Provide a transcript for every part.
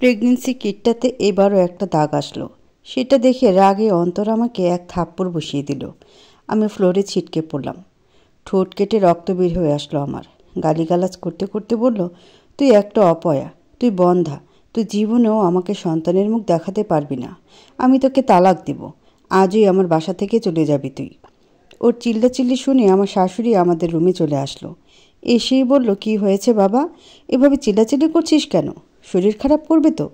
Pregnancy কিটটাতে এবারও একটা দাগ আসলো। সেটা দেখে রাগে অন্তর আমাকে এক থাপ্পড় বসিয়ে দিল। আমি ফ্লোরে ছিটকে পড়লাম। ঠোঁট কেটে রক্ত বের হয়ে আসলো আমার। গালিগালাজ করতে করতে বলল, তুই একটা অপয়া, তুই বন্ধা, তুই জীবনেও আমাকে সন্তানের মুখ দেখাতে পারবি না। আমি তোকে তালাক দিব। আজই আমার বাসা থেকে চলে যাবি তুই। ওর চিল্লাচিল্লি শুনে আমার শাশুড়ি আমাদের রুমে চলে আসলো। এসেই বলল, কি হয়েছে বাবা, এভাবে চিল্লাচিল্লি করছিস কেন? শরীর খারাপ করবে তো?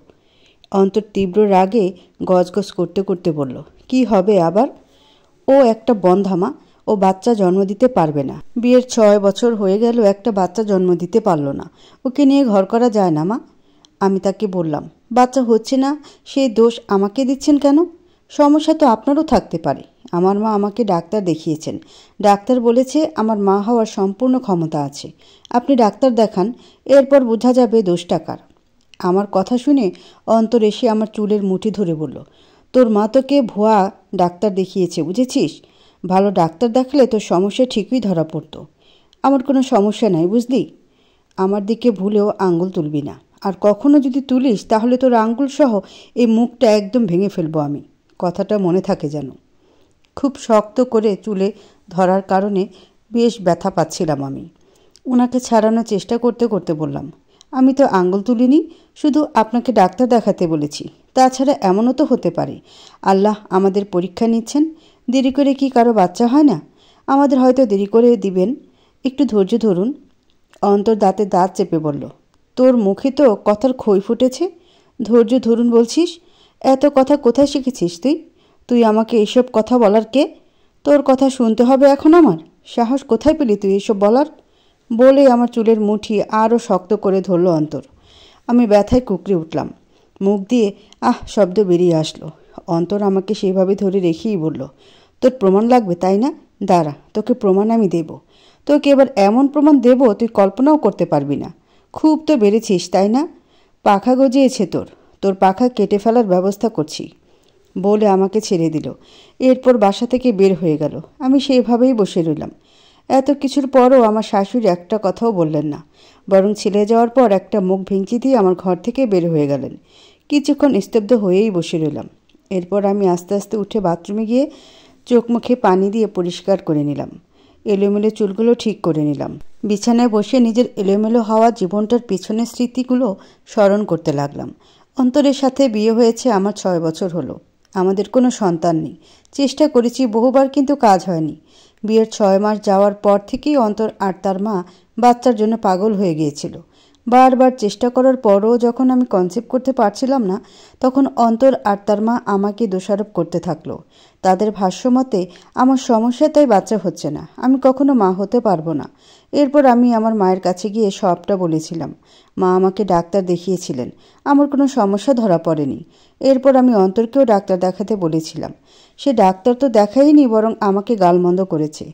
অন্তর তীব্র রাগে গজগজ করতে করতে বলল, কি হবে আবার? ও একটা বন্ধামা, ও বাচ্চা জন্ম দিতে পারবে না। বিয়ের 6 বছর হয়ে গেল, একটা বাচ্চা জন্ম দিতে পারল না। ওকে নিয়ে ঘর করা যায় না মা। আমি তাকে বললাম, বাচ্চা হচ্ছে না সেই দোষ আমাকে দিচ্ছেন কেন? সমস্যা তো আপনারও থাকতে পারে। আমার মা আমাকে ডাক্তার দেখিয়েছেন। ডাক্তার বলেছে আমার মা হওয়ার সম্পূর্ণ ক্ষমতা আছে। আপনি ডাক্তার দেখান, এরপর বোঝা যাবে দোষটা কার। আমার কথা শুনে অন্তর এসে আমার চুলের মুঠি ধরে বলল, তোর মা তোকে ভুয়া ডাক্তার দেখিয়েছে, বুঝেছিস? ভালো ডাক্তার দেখালে তোর সমস্যা ঠিকই ধরা পড়তো। আমার কোনো সমস্যা নাই, বুঝলি? আমার দিকে ভুলেও আঙ্গুল তুলবি না, আর কখনো যদি তুলিস তাহলে তোর আঙ্গুল সহ এই মুখটা একদম ভেঙে ফেলবো আমি। কথাটা মনে থাকে যেন। খুব শক্ত করে চুলে ধরার কারণে বেশ ব্যথা পাচ্ছিলাম আমি। ওনাকে ছাড়ানোর চেষ্টা করতে করতে বললাম, আমি তো আঙ্গুল তুলিনি, শুধু আপনাকে ডাক্তার দেখাতে বলেছি। তাছাড়া এমনও তো হতে পারে আল্লাহ আমাদের পরীক্ষা নিচ্ছেন। দেরি করে কি কারো বাচ্চা হয় না? আমাদের হয়তো দেরি করে দিবেন, একটু ধৈর্য ধরুন। অন্তর দাঁতে দাঁত চেপে বলল, তোর মুখে তো কথার খই ফুটেছে। ধৈর্য ধরুন বলছিস? এত কথা কোথায় শিখেছিস তুই? তুই আমাকে এসব কথা বলার কে? তোর কথা শুনতে হবে এখন আমার? সাহস কোথায় পেলি তুই এসব বলার? বলে আমার চুলের মুঠি আরও শক্ত করে ধরল অন্তর। আমি ব্যথায় কুকড়ে উঠলাম। মুখ দিয়ে আহ শব্দ বেরিয়ে আসলো। অন্তর আমাকে সেইভাবে ধরে রেখেই বলল, তোর প্রমাণ লাগবে তাই না? দাঁড়া, তোকে প্রমাণ আমি দেব। তোকে এবার এমন প্রমাণ দেব তুই কল্পনাও করতে পারবি না। খুব তো বেড়েছিস তাই না? পাখা গজিয়েছে তোর, তোর পাখা কেটে ফেলার ব্যবস্থা করছি। বলে আমাকে ছেড়ে দিল। এরপর বাসা থেকে বের হয়ে গেল। আমি সেইভাবেই বসে রইলাম। এত কিছুর পরও আমার শাশুড়ি একটা কথাও বললেন না, বরং ছেলে যাওয়ার পর একটা মুখ ভেঙচি দিয়ে আমার ঘর থেকে বের হয়ে গেলেন। কিছুক্ষণ স্তব্ধ হয়েই বসে রইলাম। এরপর আমি আস্তে আস্তে উঠে বাথরুমে গিয়ে চোখ মুখে পানি দিয়ে পরিষ্কার করে নিলাম। এলোমেলো চুলগুলো ঠিক করে নিলাম। বিছানায় বসে নিজের এলোমেলো হওয়া জীবনটার পিছনের স্মৃতিগুলো স্মরণ করতে লাগলাম। অন্তরের সাথে বিয়ে হয়েছে আমার 6 বছর হলো। আমাদের কোনো সন্তান নেই। চেষ্টা করেছি বহুবার, কিন্তু কাজ হয়নি। বিয়ের 6 মাস যাওয়ার পর থেকেই অন্তর আর তার মা বাচ্চার জন্য পাগল হয়ে গিয়েছিল। বারবার চেষ্টা করার পরও যখন আমি কনসেপ্ট করতে পারছিলাম না, তখন অন্তর আর তার মা আমাকে দোষারোপ করতে থাকলো। তাদের ভাষ্যমতে আমার সমস্যা, তাই বাচ্চা হচ্ছে না, আমি কখনো মা হতে পারবো না। এরপর আমি আমার মায়ের কাছে গিয়ে সবটা বলেছিলাম। মা আমাকে ডাক্তার দেখিয়েছিলেন, আমার কোনো সমস্যা ধরা পড়েনি। এরপর আমি অন্তরকেও ডাক্তার দেখাতে বলেছিলাম। সে ডাক্তার তো দেখায়নি, বরং আমাকে গালমন্দ করেছে।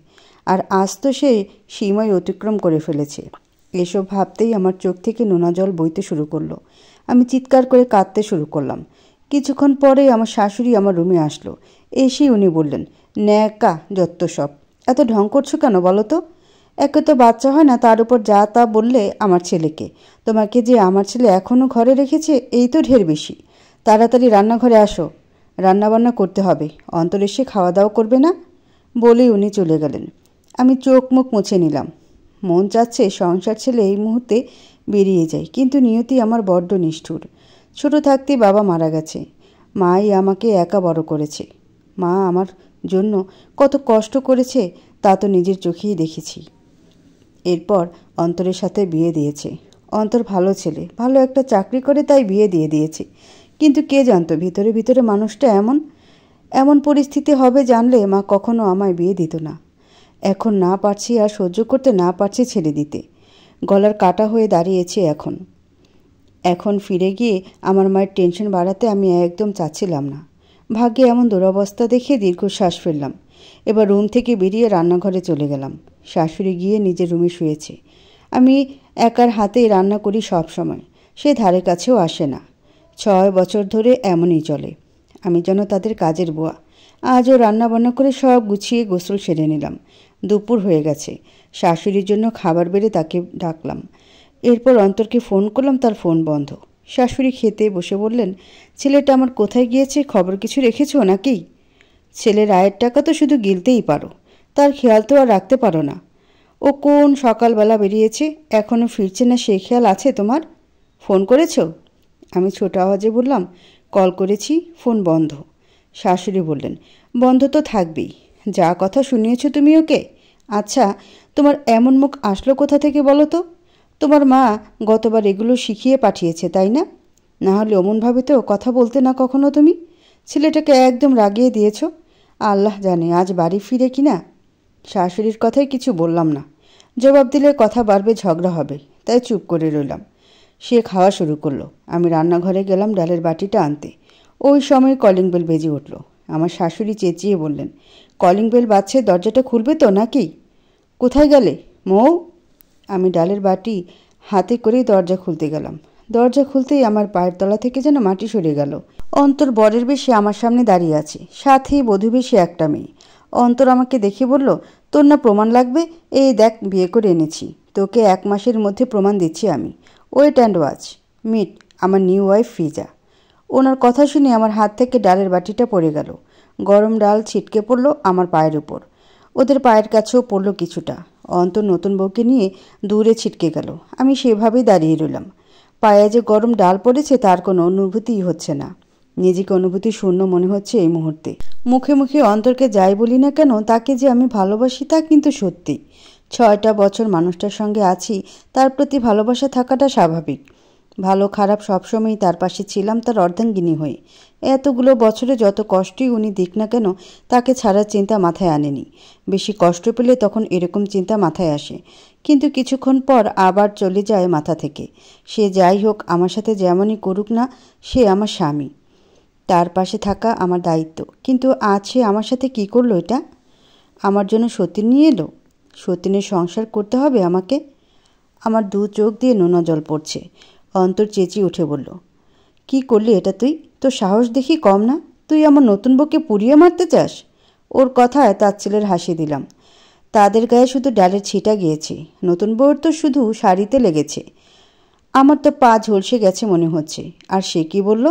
আর আজ তো সে সীমায় অতিক্রম করে ফেলেছে। এসব ভাবতেই আমার চোখ থেকে নোনা জল বইতে শুরু করলো। আমি চিৎকার করে কাঁদতে শুরু করলাম। কিছুক্ষণ পরেই আমার শাশুড়ি আমার রুমে আসলো। এসেই উনি বললেন, ন্যাকা যত্ত সব, এত ঢং করছো কেন বলো তো? একে তো বাচ্চা হয় না, তার উপর যা তা বললে আমার ছেলেকে। তোমাকে যে আমার ছেলে এখনও ঘরে রেখেছে, এই তো ঢের বেশি। তাড়াতাড়ি রান্নাঘরে আসো, রান্নাবান্না করতে হবে। অন্তর এসে খাওয়া দাওয়া করবে না? বলেই উনি চলে গেলেন। আমি চোখ মুখ মুছে নিলাম। মন চাচ্ছে সংসার ছেলে এই মুহূর্তে বেরিয়ে যায়, কিন্তু নিয়তি আমার বড্ড নিষ্ঠুর। ছোট থাকতেই বাবা মারা গেছে। মাই আমাকে একা বড় করেছে। মা আমার জন্য কত কষ্ট করেছে তা তো নিজের চোখেই দেখেছি। এরপর অন্তরের সাথে বিয়ে দিয়েছে। অন্তর ভালো ছেলে, ভালো একটা চাকরি করে, তাই বিয়ে দিয়ে দিয়েছে। কিন্তু কে জানতো ভিতরে ভিতরে মানুষটা এমন এমন পরিস্থিতি হবে জানলে মা কখনো আমায় বিয়ে দিত না। এখন না পারছি, আর সহ্য করতে না পারছি ছেড়ে দিতে। গলার কাটা হয়ে দাঁড়িয়েছে এখন ফিরে গিয়ে আমার মায়ের টেনশন বাড়াতে আমি একদম চাচ্ছিলাম না। ভাগ্যে এমন দুরবস্থা দেখে দীর্ঘশ্বাস ফেললাম। এবার রুম থেকে বেরিয়ে রান্নাঘরে চলে গেলাম। শাশুড়ি গিয়ে নিজের রুমে শুয়েছে। আমি একার হাতেই রান্না করি সব সময়। সে ধারে কাছেও আসে না। 6 বছর ধরে এমনই চলে। আমি যেন তাদের কাজের বুয়া। আজও রান্নাবান্না করে সব গুছিয়ে গোসল সেরে নিলাম। দুপুর হয়ে গেছে। শাশুড়ির জন্য খাবার বেড়ে তাকে ডাকলাম। এরপর অন্তরকে ফোন করলাম, তার ফোন বন্ধ। শাশুড়ি খেতে বসে বললেন, ছেলেটা আমার কোথায় গিয়েছে খবর কিছু রেখেছো নাকি? ছেলের আয়ের টাকা তো শুধু গিলতেই পারো, তার খেয়াল তো আর রাখতে পারো না। ও কোন সকালবেলা বেরিয়েছে, এখনও ফিরছে না, সে খেয়াল আছে তোমার? ফোন করেছো? আমি ছোট আওয়াজে বললাম, কল করেছি, ফোন বন্ধ। শাশুড়ি বললেন, বন্ধ তো থাকবেই, যা কথা শুনিয়েছো তুমি ওকে। আচ্ছা, তোমার এমন মুখ আসলো কোথা থেকে বলো তো? তোমার মা গতবার এগুলো শিখিয়ে পাঠিয়েছে, তাই না? না হলে অমনভাবে তো কথা বলতে না কখনো তুমি। ছেলেটাকে একদম রাগিয়ে দিয়েছ। আল্লাহ জানে আজ বাড়ি ফিরে কি না। শাশুড়ির কথায় কিছু বললাম না, জবাব দিলে কথা বাড়বে, ঝগড়া হবে, তাই চুপ করে রইলাম। সে খাওয়া শুরু করলো। আমি রান্নাঘরে গেলাম ডালের বাটিটা আনতে। ওই সময় কলিং বেল বেজে উঠল। আমার শাশুড়ি চেঁচিয়ে বললেন, কলিং বেল বাজছে, দরজাটা খুলবে তো নাকি? কোথায় গেলে মৌ? আমি ডালের বাটি হাতে করেই দরজা খুলতে গেলাম। দরজা খুলতেই আমার পায়ের তলা থেকে যেন মাটি সরে গেল। অন্তর বরের বেশি আমার সামনে দাঁড়িয়ে আছে, সাথেই বধূ বেশি একটা মেয়ে। অন্তর আমাকে দেখে বলল, তোর না প্রমাণ লাগবে? এই দেখ, বিয়ে করে এনেছি, তোকে 1 মাসের মধ্যে প্রমাণ দিচ্ছি আমি। ওয়েট অ্যান্ড ওয়াচ, মিট আমার নিউ ওয়াইফ ফিজা। ওনার কথা শুনে আমার হাত থেকে ডালের বাটিটা পড়ে গেল। গরম ডাল ছিটকে পড়ল আমার পায়ের উপর। ওদের পায়ের কাছেও পড়ল কিছুটা। অন্তর নতুন বউকে নিয়ে দূরে ছিটকে গেল। আমি সেভাবেই দাঁড়িয়ে রইলাম। পায়ে যে গরম ডাল পড়েছে তার কোনো অনুভূতিই হচ্ছে না। নিজেকে অনুভূতি শূন্য মনে হচ্ছে এই মুহূর্তে। মুখে মুখে অন্তরকে যাই বলি না কেন, তাকে যে আমি ভালোবাসি তা কিন্তু সত্যি। 6টা বছর মানুষটার সঙ্গে আছি, তার প্রতি ভালোবাসা থাকাটা স্বাভাবিক। ভালো খারাপ সবসময়ই তার পাশে ছিলাম, তার অর্ধাঙ্গিনী হয়ে। এতগুলো বছরে যত কষ্টই উনি দিক না কেন, তাকে ছাড়ার চিন্তা মাথায় আনেনি। বেশি কষ্ট পেলে তখন এরকম চিন্তা মাথায় আসে, কিন্তু কিছুক্ষণ পর আবার চলে যায় মাথা থেকে। সে যাই হোক, আমার সাথে যেমনই করুক না, সে আমার স্বামী, তার পাশে থাকা আমার দায়িত্ব। কিন্তু আজ সে আমার সাথে কি করলো? এটা আমার জন্য সতীন নিয়ে এলো? সতীনের সংসার করতে হবে আমাকে? আমার 2 চোখ দিয়ে নোনা জল পড়ছে। অন্তর চেঁচিয়ে উঠে বলল, কি করলি এটা তুই? তোর সাহস দেখি কম না? তুই আমার নতুন বউকে পুড়িয়ে মারতে চাস? ওর কথায় তার ছেলের হাসি দিলাম। তাদের গায়ে শুধু ডালের ছিটা গিয়েছে, নতুন বউর তো শুধু শাড়িতে লেগেছে। আমার তো পা ঝলসে গেছে মনে হচ্ছে। আর সে কি বলল?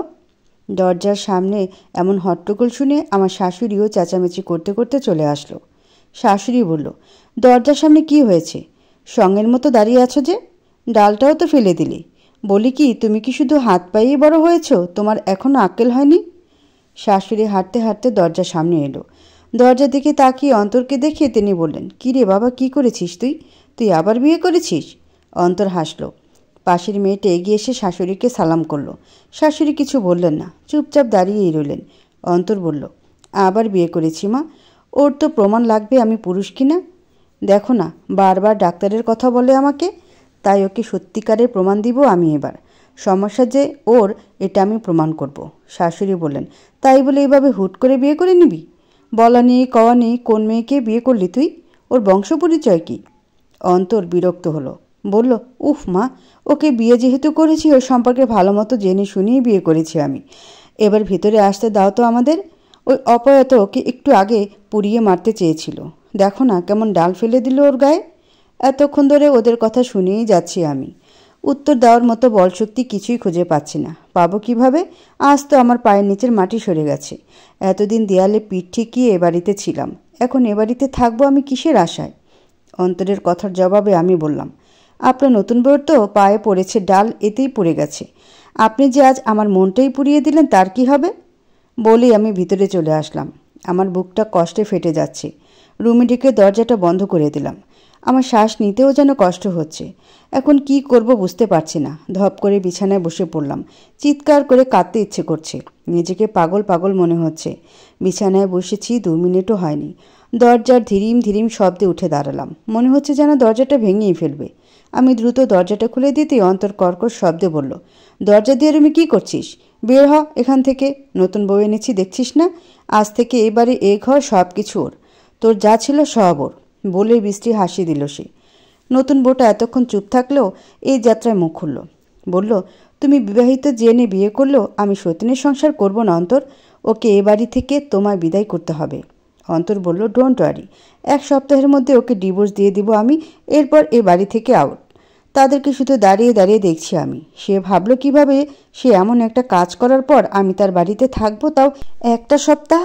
দরজার সামনে এমন হট্টগোল শুনে আমার শাশুড়িও চেঁচামেচি করতে করতে চলে আসলো। শাশুড়ি বলল, দরজার সামনে কি হয়েছে? সঙ্গের মতো দাঁড়িয়ে আছো যে? ডালটাও তো ফেলে দিলে। বলি কি, তুমি কি শুধু হাত পায়েই বড় হয়েছ? তোমার এখনও আক্কেল হয়নি? শাশুড়ি হাঁটতে হাঁটতে দরজার সামনে এলো। দরজার দিকে তাকিয়ে অন্তরকে দেখে তিনি বললেন, কী রে বাবা, কি করেছিস তুই? তুই আবার বিয়ে করেছিস? অন্তর হাসলো। পাশের মেয়েটা এগিয়ে এসে শাশুড়িকে সালাম করলো। শাশুড়ি কিছু বললেন না, চুপচাপ দাঁড়িয়েই রইলেন। অন্তর বলল, আবার বিয়ে করেছি মা। ওর তো প্রমাণ লাগবে আমি পুরুষ কিনা। দেখো না, বারবার ডাক্তারের কথা বলে আমাকে, তাই ওকে সত্যিকারের প্রমাণ দিব আমি এবার। সমস্যা যে ওর, এটা আমি প্রমাণ করব। শাশুড়ি বললেন, তাই বলে এইভাবে হুট করে বিয়ে করে নিবি? বলা নেই কওয়া নেই, কোন মেয়েকে বিয়ে করলি তুই? ওর বংশ পরিচয় কী? অন্তর বিরক্ত হলো, বলল, উফ মা, ওকে বিয়ে যেহেতু করেছি ওর সম্পর্কে ভালো মতো জেনে শুনিয়ে বিয়ে করেছি আমি। এবার ভিতরে আসতে দাও তো আমাদের। ওই অপয়াত ওকে একটু আগে পুড়িয়ে মারতে চেয়েছিল, দেখো না কেমন ডাল ফেলে দিল ওর গায়ে। এতক্ষণ ধরে ওদের কথা শুনেই যাচ্ছি আমি। উত্তর দেওয়ার মতো বলশক্তি কিছুই খুঁজে পাচ্ছি না। পাবো কিভাবে? আজ তো আমার পায়ের নিচের মাটি সরে গেছে। এতদিন দেয়ালে পিঠ ঠেকিয়ে এ বাড়িতে ছিলাম, এখন এ বাড়িতে থাকবো আমি কিসের আশায়? অন্তরের কথার জবাবে আমি বললাম, আপনার নতুন বউয়ের তো পায়ে পড়েছে ডাল, এতেই পড়ে গেছে। আপনি যে আজ আমার মনটাই পুড়িয়ে দিলেন, তার কি হবে? বলেই আমি ভিতরে চলে আসলাম। আমার বুকটা কষ্টে ফেটে যাচ্ছে। রুমে ঢুকে দরজাটা বন্ধ করে দিলাম। আমার শ্বাস নিতেও যেন কষ্ট হচ্ছে। এখন কি করব বুঝতে পারছি না। ধপ করে বিছানায় বসে পড়লাম। চিৎকার করে কাঁদতে ইচ্ছে করছে। নিজেকে পাগল পাগল মনে হচ্ছে। বিছানায় বসেছি 2 মিনিটও হয়নি। দরজার ধীরিম ধীরিম শব্দে উঠে দাঁড়ালাম। মনে হচ্ছে যেন দরজাটা ভেঙেই ফেলবে। আমি দ্রুত দরজাটা খুলে দিতেই অন্তর কর্কশ শব্দে বলল, দরজা দিয়ে রুমে কী করছিস? বের হ এখান থেকে। নতুন বউ এনেছি দেখছিস না? আজ থেকে এবারে এ ঘর সব কিছু ওর। তোর যা ছিল সব ওর। বলে বৃষ্টি হাসি দিল সে। নতুন বউটা এতক্ষণ চুপ থাকলেও এই যাত্রায় মুখ খুলল। বলল, তুমি বিবাহিত জেনে বিয়ে করলেও আমি সতীনের সংসার করব না অন্তর। ওকে এ বাড়ি থেকে তোমায় বিদায় করতে হবে। অন্তর বলল, ডোন্ট ওয়ারি, 1 সপ্তাহের মধ্যে ওকে ডিভোর্স দিয়ে দিব আমি, এরপর এ বাড়ি থেকে আউট। তাদেরকে শুধু দাঁড়িয়ে দাঁড়িয়ে দেখছি আমি। সে ভাবলো কিভাবে সে এমন একটা কাজ করার পর আমি তার বাড়িতে থাকবো, তাও একটা সপ্তাহ।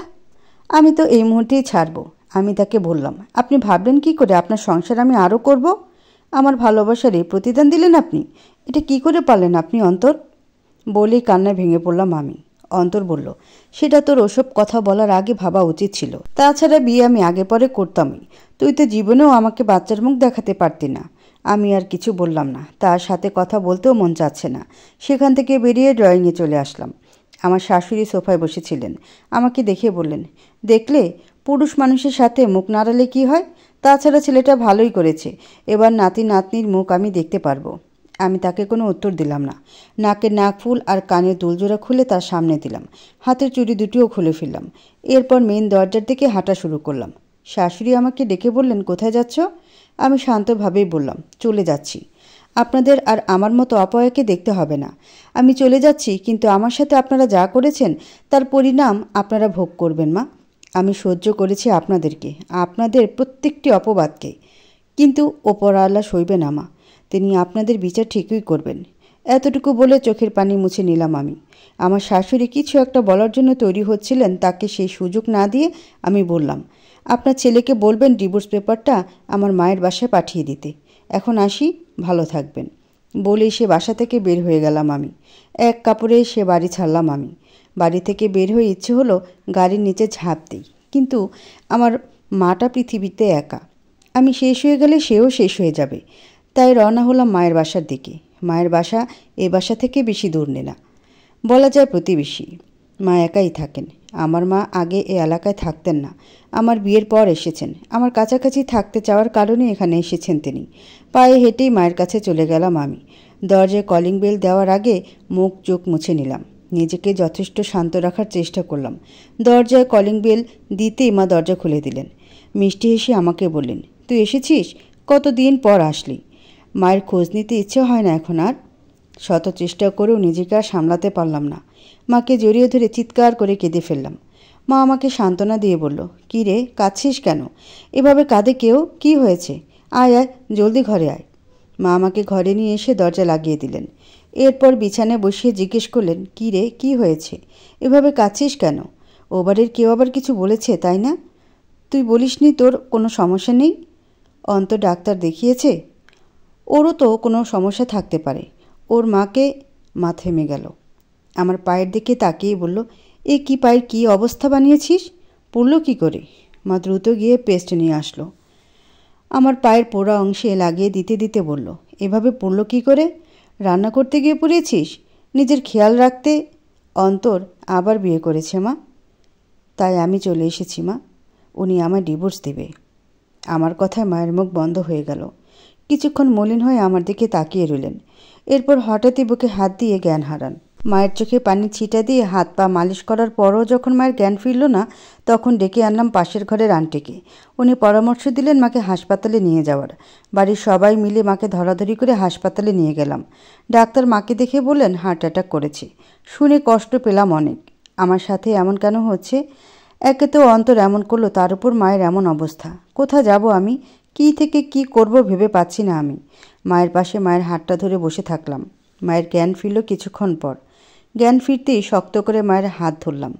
আমি তো এই মুহূর্তেই ছাড়বো। আমি তাকে বললাম, আপনি ভাবলেন কি করে আপনার সংসার আমি আরও করব? আমার ভালোবাসার এই প্রতিদান দিলেন আপনি? এটা কি করে পারলেন আপনি অন্তর? বলেই কান্নায় ভেঙে পড়লাম আমি। অন্তর বলল, সেটা তোর ওসব কথা বলার আগে ভাবা উচিত ছিল। তাছাড়া বিয়ে আমি আগে পরে করতামই। তুই তো জীবনেও আমাকে বাচ্চার মুখ দেখাতে পারতি না। আমি আর কিছু বললাম না। তার সাথে কথা বলতেও মন চাচ্ছে না। সেখান থেকে বেরিয়ে ড্রয়িংয়ে চলে আসলাম। আমার শাশুড়ি সোফায় বসেছিলেন। আমাকে দেখে বললেন, দেখলে পুরুষ মানুষের সাথে মুখ নাড়ালে কি হয়? তাছাড়া ছেলেটা ভালোই করেছে। এবার নাতি নাতনির মুখ আমি দেখতে পারবো। আমি তাকে কোনো উত্তর দিলাম না। নাকের নাকফুল আর কানের দুলজোড়া খুলে তার সামনে দিলাম। হাতের চুড়ি দুটিও খুলে ফেললাম। এরপর মেইন দরজার দিকে হাঁটা শুরু করলাম। শাশুড়ি আমাকে ডেকে বললেন, কোথায় যাচ্ছ? আমি শান্তভাবেই বললাম, চলে যাচ্ছি। আপনাদের আর আমার মতো অপয়াকে দেখতে হবে না। আমি চলে যাচ্ছি, কিন্তু আমার সাথে আপনারা যা করেছেন তার পরিণাম আপনারা ভোগ করবেন মা। আমি সহ্য করেছি আপনাদেরকে, আপনাদের প্রত্যেকটি অপবাদকে, কিন্তু ওপরওয়ালা সইবে না মা। তিনি আপনাদের বিচার ঠিকই করবেন। এতটুকু বলে চোখের পানি মুছে নিলাম আমি। আমার শাশুড়ি কিছু একটা বলার জন্য তৈরি হচ্ছিলেন, তাকে সেই সুযোগ না দিয়ে আমি বললাম, আপনার ছেলেকে বলবেন ডিভোর্স পেপারটা আমার মায়ের বাসায় পাঠিয়ে দিতে। এখন আসি, ভালো থাকবেন। বলেই সে বাসা থেকে বের হয়ে গেলাম আমি। এক কাপড়ে সে বাড়ি ছাড়লাম আমি। বাড়ি থেকে বের হয়ে ইচ্ছে হলো গাড়ির নিচে ঝাঁপ দিই, কিন্তু আমার মাটা পৃথিবীতে একা। আমি শেষ হয়ে গেলে সেও শেষ হয়ে যাবে। তাই রওনা হলাম মায়ের বাসার দিকে। মায়ের বাসা এ বাসা থেকে বেশি দূর না, বলা যায় প্রতিবেশী। মা একাই থাকেন। আমার মা আগে এ এলাকায় থাকতেন না, আমার বিয়ের পর এসেছেন। আমার কাছাকাছি থাকতে চাওয়ার কারণে এখানে এসেছেন তিনি। পায়ে হেঁটেই মায়ের কাছে চলে গেলাম আমি। দরজায় কলিং বেল দেওয়ার আগে মুখ চোখ মুছে নিলাম। নিজেকে যথেষ্ট শান্ত রাখার চেষ্টা করলাম। দরজায় কলিং বেল দিতেই মা দরজা খুলে দিলেন। মিষ্টি হেসে আমাকে বললেন, তুই এসেছিস? কতদিন পর আসলি। মায়ের খোঁজ নিতে ইচ্ছে হয় না এখন আর। শত চেষ্টা করেও নিজেকে আর সামলাতে পারলাম না। মাকে জড়িয়ে ধরে চিৎকার করে কেঁদে ফেললাম। মা আমাকে সান্ত্বনা দিয়ে বলল, কী রে, কাঁদছিস কেন? এভাবে কাঁদে কেউ? কি হয়েছে? আয় আয়, জলদি ঘরে আয়। মা আমাকে ঘরে নিয়ে এসে দরজা লাগিয়ে দিলেন। এরপর বিছানায় বসিয়ে জিজ্ঞেস করলেন, কী রে, কী হয়েছে? এভাবে কাঁদছিস কেন? ও বাড়ির কেউ আবার কিছু বলেছে, তাই না? তুই বলিসনি তোর কোনো সমস্যা নেই? অন্ত ডাক্তার দেখিয়েছে? ওরও তো কোনো সমস্যা থাকতে পারে। ওর মাকে। মা থেমে গেল। আমার পায়ের দিকে তাকিয়ে বলল, এ কি পায়ের কী অবস্থা বানিয়েছিস? পড়ল কি করে? মা দ্রুত গিয়ে পেস্ট নিয়ে আসলো। আমার পায়ের পোড়া অংশে লাগিয়ে দিতে দিতে বলল, এভাবে পড়ল কি করে? রান্না করতে গিয়ে পড়েছিস? নিজের খেয়াল রাখতে। অন্তর আবার বিয়ে করেছে মা, তাই আমি চলে এসেছি মা। উনি আমায় ডিভোর্স দেবে। আমার কথায় মায়ের মুখ বন্ধ হয়ে গেল। কিছুক্ষণ মলিন হয়ে আমার দিকে তাকিয়ে রইলেন। এরপর হঠাৎই বুকে হাত দিয়ে জ্ঞান হারান। মায়ের চোখে পানি ছিটা দিয়ে হাত পা মালিশ করার পরও যখন মায়ের জ্ঞান ফিরল না, তখন ডেকে আনলাম পাশের ঘরের আন্টিকে। উনি পরামর্শ দিলেন মাকে হাসপাতালে নিয়ে যাওয়ার। বাড়ির সবাই মিলে মাকে ধরাধরি করে হাসপাতালে নিয়ে গেলাম। ডাক্তার মাকে দেখে বললেন হার্ট অ্যাটাক করেছে। শুনে কষ্ট পেলাম অনেক। আমার সাথে এমন কেন হচ্ছে? একে তো অন্তর এমন করলো, তার উপর মায়ের এমন অবস্থা। কোথা যাব আমি? কি থেকে কি করব ভেবে পাচ্ছি না আমি। মায়ের পাশে মায়ের হাতটা ধরে বসে থাকলাম। মায়ের জ্ঞান ফিরল কিছুক্ষণ পর। জ্ঞান ফিরতেই শক্ত করে মায়ের হাত ধরলাম।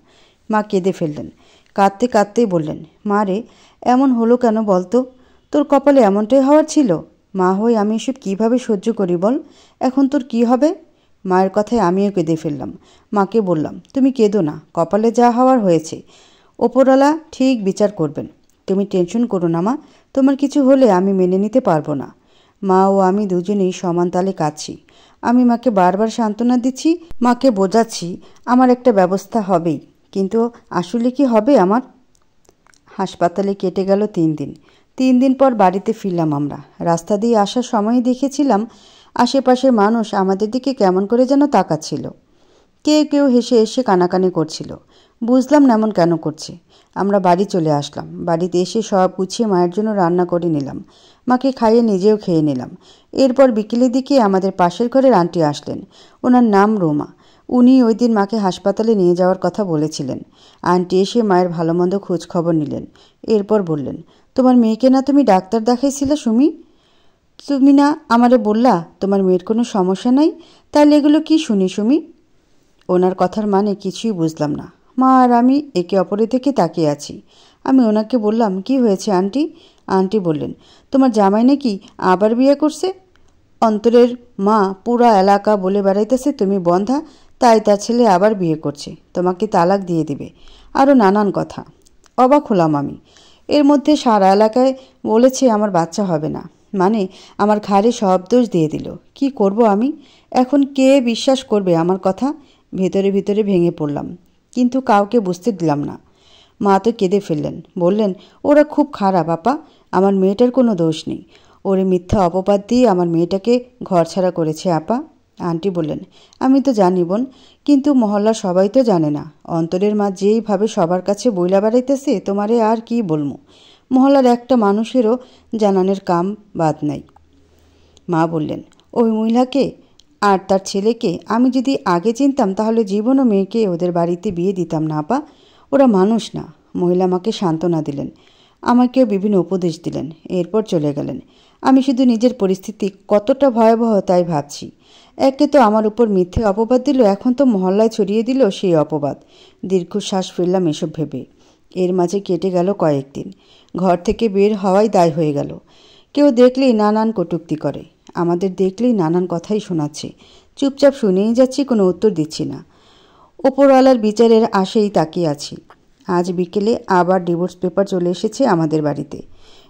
মা কেঁদে ফেললেন। কাঁদতে কাঁদতেই বললেন, মা রে, এমন হলো কেন বলতো? তোর কপালে এমনটাই হওয়ার ছিল? মা হই আমি এসব কীভাবে সহ্য করি বল? এখন তোর কি হবে? মায়ের কথায় আমিও কেঁদে ফেললাম। মাকে বললাম, তুমি কেঁদো না, কপালে যা হওয়ার হয়েছে। ওপরওয়ালা ঠিক বিচার করবেন। তুমি টেনশন করো না মা, তোমার কিছু হলে আমি মেনে নিতে পারবো না। মা ও আমি দুজনেই সমান তালে কাঁদছি। আমি মাকে বারবার সান্ত্বনা দিচ্ছি, মাকে বোঝাচ্ছি আমার একটা ব্যবস্থা হবেই, কিন্তু আসলে কি হবে আমার? হাসপাতালে কেটে গেল 3 দিন। 3 দিন পর বাড়িতে ফিরলাম আমরা। রাস্তা দিয়ে আসার সময়ই দেখেছিলাম আশেপাশের মানুষ আমাদের দিকে কেমন করে যেন তাকাচ্ছিল। কেউ কেউ হেসে হেসে কানাকানি করছিল। বুঝলাম না এমন কেন করছে। আমরা বাড়ি চলে আসলাম। বাড়িতে এসে সব গুছিয়ে মায়ের জন্য রান্না করে নিলাম। মাকে খাইয়ে নিজেও খেয়ে নিলাম। এরপর বিকেলের দিকে আমাদের পাশের ঘরের আন্টি আসলেন। ওনার নাম রোমা। উনি ওই দিন মাকে হাসপাতালে নিয়ে যাওয়ার কথা বলেছিলেন। আন্টি এসে মায়ের ভালো মন্দ খোঁজ খবর নিলেন। এরপর বললেন, তোমার মেয়েকে না তুমি ডাক্তার দেখাইছিলে সুমি? তুমি না আমারে বললা তোমার মেয়ের কোনো সমস্যা নাই, তাহলে এগুলো কি শুনি সুমি? ওনার কথার মানে কিছুই বুঝলাম না। মা আর আমি একে অপরের দিকে তাকিয়ে আছি। আমি ওনাকে বললাম, কি হয়েছে আন্টি? আন্টি বললেন, তোমার জামাই নাকি আবার বিয়ে করছে। অন্তরের মা পুরা এলাকা বলে বেড়াইতেছে তুমি বন্ধা, তাই তার ছেলে আবার বিয়ে করছে, তোমাকে তালাক দিয়ে দিবে, আরও নানান কথা। অবাক হলাম আমি। এর মধ্যে সারা এলাকায় বলেছে আমার বাচ্চা হবে না, মানে আমার ঘাড়ে সব দোষ দিয়ে দিল। কি করব আমি এখন? কে বিশ্বাস করবে আমার কথা? ভেতরে ভিতরে ভেঙে পড়লাম, কিন্তু কাউকে বুঝতে দিলাম না। মা তো কেঁদে ফেললেন, বললেন, ওরা খুব খারাপ আপা, আমার মেয়েটার কোনো দোষ নেই, ওরে মিথ্যা অপবাদ দিয়ে আমার মেয়েটাকে ঘরছাড়া করেছে আপা। আন্টি বললেন, আমি তো জানি বোন, কিন্তু মহল্লার সবাই তো জানে না। অন্তরের মা যেইভাবে সবার কাছে বইলা বেড়াইতেছে, তোমারে আর কি বলমু, মহল্লার একটা মানুষেরও জানানের কাম বাদ নাই। মা বললেন, ওই মহিলাকে আর তার ছেলেকে আমি যদি আগে চিনতাম তাহলে জীবনও মেয়েকে ওদের বাড়িতে বিয়ে দিতাম না আপা, ওরা মানুষ না। মহিলা আমাকে সান্ত্বনা দিলেন, আমাকেও বিভিন্ন উপদেশ দিলেন, এরপর চলে গেলেন। আমি শুধু নিজের পরিস্থিতি কতটা ভয়াবহ তাই ভাবছি। একে তো আমার উপর মিথ্যে অপবাদ দিল, এখন তো মহল্লায় ছড়িয়ে দিল সেই অপবাদ। দীর্ঘশ্বাস ফেললাম এসব ভেবে। এর মাঝে কেটে গেল কয়েকদিন। ঘর থেকে বের হওয়াই দায় হয়ে গেল। কেউ দেখলেই নানান কটূক্তি করে, আমাদের দেখলেই নানান কথাই শোনাচ্ছে। চুপচাপ শুনেই যাচ্ছি, কোনো উত্তর দিচ্ছি না। ওপরওয়ালার বিচারের আশেই তাকিয়ে আছি। আজ বিকেলে আবার ডিভোর্স পেপার চলে এসেছে আমাদের বাড়িতে।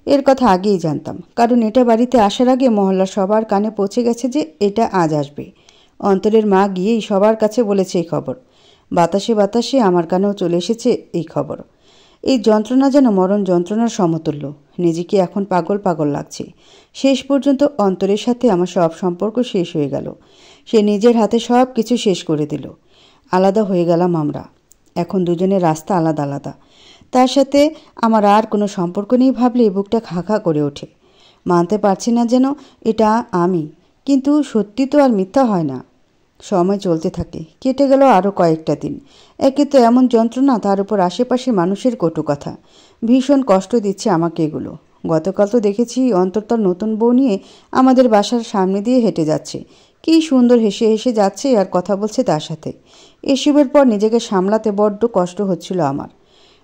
এর কথা আগেই জানতাম, কারণ এটা বাড়িতে আসার আগে মহল্লার সবার কানে পৌঁছে গেছে যে এটা আজ আসবে। অন্তরের মা গিয়েই সবার কাছে বলেছে এই খবর। বাতাসে বাতাসে আমার কানেও চলে এসেছে এই খবর। এই যন্ত্রণা যেন মরণ যন্ত্রণার সমতুল্য। নিজেকে এখন পাগল পাগল লাগছে। শেষ পর্যন্ত অন্তরের সাথে আমার সব সম্পর্ক শেষ হয়ে গেল। সে নিজের হাতে সব কিছু শেষ করে দিল। আলাদা হয়ে গেলাম আমরা। এখন দুজনের রাস্তা আলাদা আলাদা। তার সাথে আমার আর কোনো সম্পর্ক নেই ভাবলে বুকটা খা খা করে ওঠে। মানতে পারছি না যেন এটা আমি, কিন্তু সত্যি তো আর মিথ্যা হয় না। সময় চলতে থাকে, কেটে গেল আরও কয়েকটা দিন। একে তো এমন যন্ত্রণা, তার উপর আশেপাশে মানুষের কটু কথা। ভীষণ কষ্ট দিচ্ছে আমাকে এগুলো। গতকাল তো দেখেছি অন্তর তার নতুন বউ নিয়ে আমাদের বাসার সামনে দিয়ে হেঁটে যাচ্ছে। কী সুন্দর হেসে হেসে যাচ্ছে আর কথা বলছে তার সাথে। এসবের পর নিজেকে সামলাতে বড্ড কষ্ট হচ্ছিল আমার।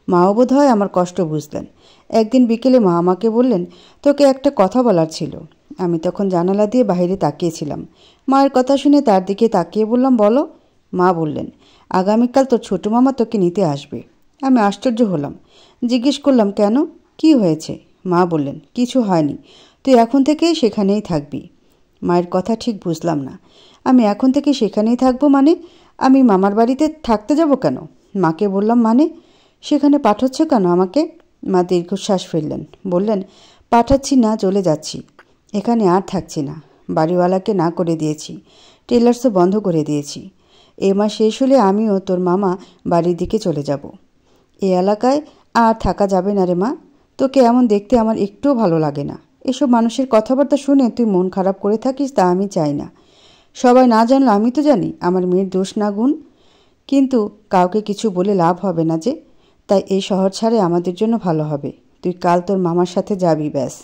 মাও বোধ হয় আমার কষ্ট বুঝলেন। একদিন বিকেলে মা আমাকে বললেন, তোকে একটা কথা বলার ছিল। আমি তখন জানালা দিয়ে বাইরে তাকিয়েছিলাম। মায়ের কথা শুনে তার দিকে তাকিয়ে বললাম, বলো। মা বললেন, আগামীকাল তোর ছোটো মামা তোকে নিতে আসবে। আমি আশ্চর্য হলাম, জিজ্ঞেস করলাম, কেন, কি হয়েছে? মা বললেন, কিছু হয়নি, তুই এখন থেকেই সেখানেই থাকবি। মায়ের কথা ঠিক বুঝলাম না। আমি এখন থেকে সেখানেই থাকবো মানে? আমি মামার বাড়িতে থাকতে যাব কেন? মাকে বললাম, মানে সেখানে পাঠাচ্ছ কেন আমাকে? মা দীর্ঘশ্বাস ফেললেন, বললেন, পাঠাচ্ছি না, চলে যাচ্ছি, এখানে আর থাকছি না। বাড়িওয়ালাকে না করে দিয়েছি, টেলার্সও বন্ধ করে দিয়েছি। এ মাস শেষ হলে আমিও তোর মামা বাড়ির দিকে চলে যাব। এ এলাকায় আর থাকা যাবে না রে মা, তোকে এমন দেখতে আমার একটুও ভালো লাগে না। এসব মানুষের কথাবার্তা শুনে তুই মন খারাপ করে থাকিস তা আমি চাই না। সবাই না জানলো আমি তো জানি আমার মেয়ের দোষ না গুণ, কিন্তু কাউকে কিছু বলে লাভ হবে না যে। তাই এই শহর ছাড়ে আমাদের জন্য ভালো হবে, তুই কাল তোর মামার সাথে যাবি, ব্যাস।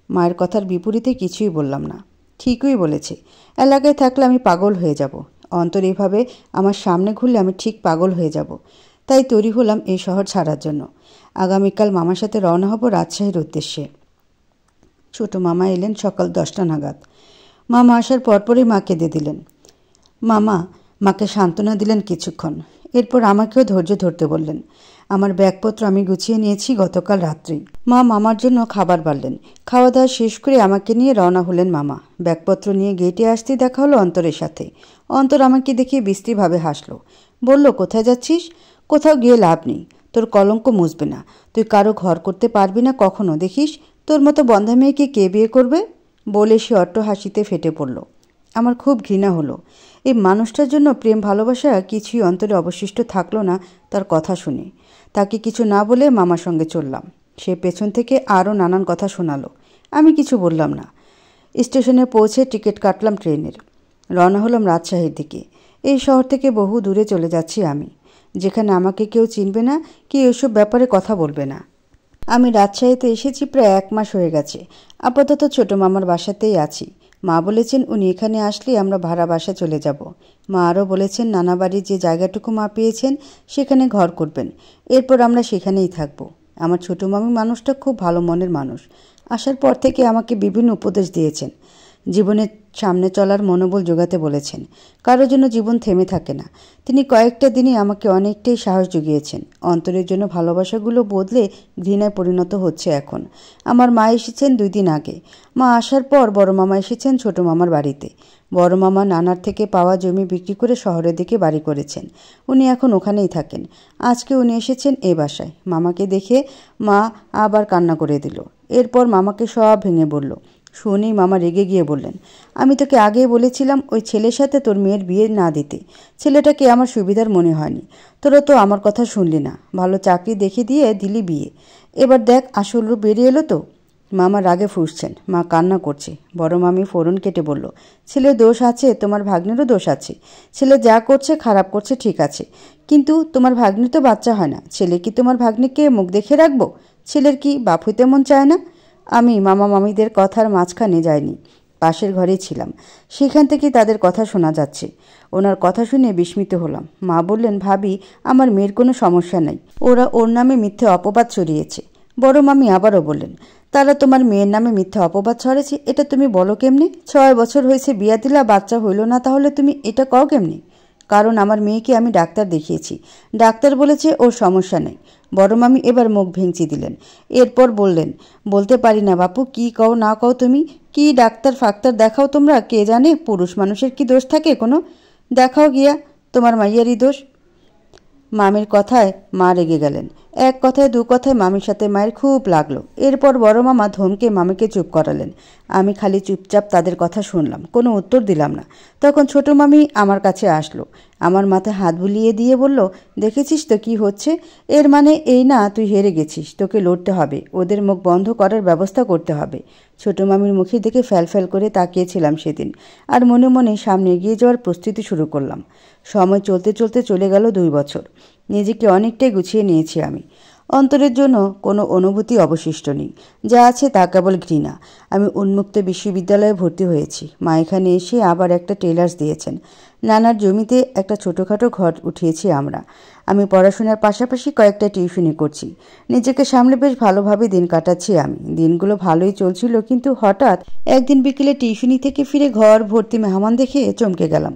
মায়ের কথার বিপরীতে কিছুই বললাম না। ঠিকই বলেছে, এলাকায় থাকলে আমি পাগল হয়ে যাব। অন্তর এইভাবে আমার সামনে ঘুরলে আমি ঠিক পাগল হয়ে যাব। তাই তৈরি হলাম এই শহর ছাড়ার জন্য। আগামীকাল মামার সাথে রওনা হব রাজশাহীর উদ্দেশ্যে। ছোটো মামা এলেন সকাল 10টা নাগাদ। মামা আসার পরপরই মা কেঁদে দিলেন। মাকে সান্ত্বনা দিলেন কিছুক্ষণ, এরপর আমাকেও ধৈর্য ধরতে বললেন। আমার ব্যাগপত্র আমি গুছিয়ে নিয়েছি গতকাল রাত্রেই। মা মামার জন্য খাবার বাড়লেন। খাওয়া দাওয়া শেষ করে আমাকে নিয়ে রওনা হলেন মামা। ব্যাগপত্র নিয়ে গেটে আসতেই দেখা হলো অন্তরের সাথে। অন্তর আমাকে দেখে বিশ্রীভাবে হাসলো, বলল, কোথায় যাচ্ছিস? কোথাও গিয়ে লাভ নেই, তোর কলঙ্ক মুছবে না, তুই কারো ঘর করতে পারবি না কখনো, দেখিস তোর মতো বন্ধা মেয়েকে কে বিয়ে করবে? বলে সে অট্ট হাসিতে ফেটে পড়ল। আমার খুব ঘৃণা হলো। এই মানুষটার জন্য প্রেম ভালোবাসা কিছুই অন্তরে অবশিষ্ট থাকলো না। তার কথা শুনে তাকে কিছু না বলে মামার সঙ্গে চললাম। সে পেছন থেকে আরও নানান কথা শোনালো। আমি কিছু বললাম না। স্টেশনে পৌঁছে টিকিট কাটলাম ট্রেনের। রওনা হলাম রাজশাহীর দিকে। এই শহর থেকে বহু দূরে চলে যাচ্ছি আমি, যেখানে আমাকে কেউ চিনবে না, কেউ এসব ব্যাপারে কথা বলবে না। আমি রাজশাহীতে এসেছি প্রায় 1 মাস হয়ে গেছে। আপাতত ছোট মামার বাসাতেই আছি। মা বলেছেন উনি এখানে আসলে আমরা ভাড়া বাসা চলে যাব। মা আরও বলেছেন নানা বাড়ির যে জায়গাটুকু মা পেয়েছেন সেখানে ঘর করবেন, এরপর আমরা সেখানেই থাকব। আমার ছোট মামি মানুষটা খুব ভালো মনের মানুষ। আসার পর থেকে আমাকে বিভিন্ন উপদেশ দিয়েছেন। জীবনের সামনে চলার মনোবল জোগাতে বলেছেন। কারোর জন্য জীবন থেমে থাকে না। তিনি কয়েকটা দিনই আমাকে অনেকটাই সাহস জুগিয়েছেন। অন্তরের জন্য ভালোবাসাগুলো বদলে ঘৃণায় পরিণত হচ্ছে এখন। আমার মা এসেছেন 2 দিন আগে। মা আসার পর বড় মামা এসেছেন ছোট মামার বাড়িতে। বড় মামা নানার থেকে পাওয়া জমি বিক্রি করে শহরের দিকে বাড়ি করেছেন। উনি এখন ওখানেই থাকেন। আজকে উনি এসেছেন এই বাসায়। মামাকে দেখে মা আবার কান্না করে দিল। এরপর মামাকে সব ভেঙে বলল। শুনেই মামা রেগে গিয়ে বললেন, আমি তোকে আগেই বলেছিলাম ওই ছেলের সাথে তোর মেয়ের বিয়ে না দিতে। ছেলেটাকে আমার সুবিধার মনে হয়নি। তোরা তো আমার কথা শুনলি না। ভালো চাকরি দেখে দিয়ে দিলি বিয়ে। এবার দেখ আসল রূপ বেরিয়ে এলো তো। মামা রাগে ফুঁসছেন। মা কান্না করছে। বড় মামি ফোরন কেটে বলল, ছেলের দোষ আছে, তোমার ভাগ্নেরও দোষ আছে। ছেলে যা করছে খারাপ করছে ঠিক আছে, কিন্তু তোমার ভাগ্নে তো বাচ্চা হয় না। ছেলে কি তোমার ভাগ্নেকে মুখ দেখে রাখবো? ছেলের কি বাপ হইতে মন চায় না? আমি মামা মামিদের কথার মাঝখানে যাইনি, পাশের ঘরেই ছিলাম। সেখান থেকে তাদের কথা শোনা যাচ্ছে। ওনার কথা শুনে বিস্মিত হলাম। মা বললেন, ভাবি আমার মেয়ের কোনো সমস্যা নেই, ওরা ওর নামে মিথ্যে অপবাদ ছড়িয়েছে। বড় মামি আবারও বললেন, তারা তোমার মেয়ের নামে মিথ্যে অপবাদ ছড়েছে, এটা তুমি বলো কেমনি? 6 বছর হয়েছে বিয়া দিলা, বাচ্চা হইল না, তাহলে তুমি এটা কও কেমনি? কারণ আমার মেয়েকে আমি ডাক্তার দেখিয়েছি, ডাক্তার বলেছে ওর সমস্যা নেই। বড় মামি এবার মুখ ভেঙচি দিলেন। এরপর বললেন, বলতে পারি না বাপু, কি কও না কও তুমি? কি ডাক্তার ফাক্তার দেখাও তোমরা, কে জানে পুরুষ মানুষের কি দোষ থাকে কোনো? দেখাও গিয়া, তোমার মাইয়ারই দোষ। মামির কথায় মা রেগে গেলেন। এক কথায় 2 কথায় মামির সাথে মায়ের খুব লাগলো। এরপর বড় মামা ধমকে মামিকে চুপ করালেন। আমি খালি চুপচাপ তাদের কথা শুনলাম, কোনো উত্তর দিলাম না। তখন ছোট মামি আমার কাছে আসলো। আমার মাথায় হাত বুলিয়ে দিয়ে বলল, দেখেছিস তো কি হচ্ছে? এর মানে এই না তুই হেরে গেছিস, তোকে লড়তে হবে, ওদের মুখ বন্ধ করার ব্যবস্থা করতে হবে। ছোট মামির মুখের দিকে ফ্যাল করে তাকিয়েছিলাম সেদিন, আর মনে মনে সামনে এগিয়ে যাওয়ার প্রস্তুতি শুরু করলাম। সময় চলতে চলতে চলে গেল 2 বছর। নিজেকে অনেকটাই গুছিয়ে নিয়েছি আমি। অন্তরের জন্য কোনো অনুভূতি অবশিষ্ট নেই। যা আছে তা কেবল ঘৃণা। আমি উন্মুক্ত বিশ্ববিদ্যালয়ে ভর্তি হয়েছি। মা এখানে এসে আবার একটা টেলার্স দিয়েছেন। নানার জমিতে একটা ছোটোখাটো ঘর উঠিয়েছি আমরা। আমি পড়াশোনার পাশাপাশি কয়েকটা টিউশনি করছি। নিজেকে সামলে বেশ ভালোভাবে দিন কাটাচ্ছি আমি। দিনগুলো ভালোই চলছিল, কিন্তু হঠাৎ একদিন বিকেলে টিউশনি থেকে ফিরে ঘর ভর্তি মেহমান দেখে চমকে গেলাম।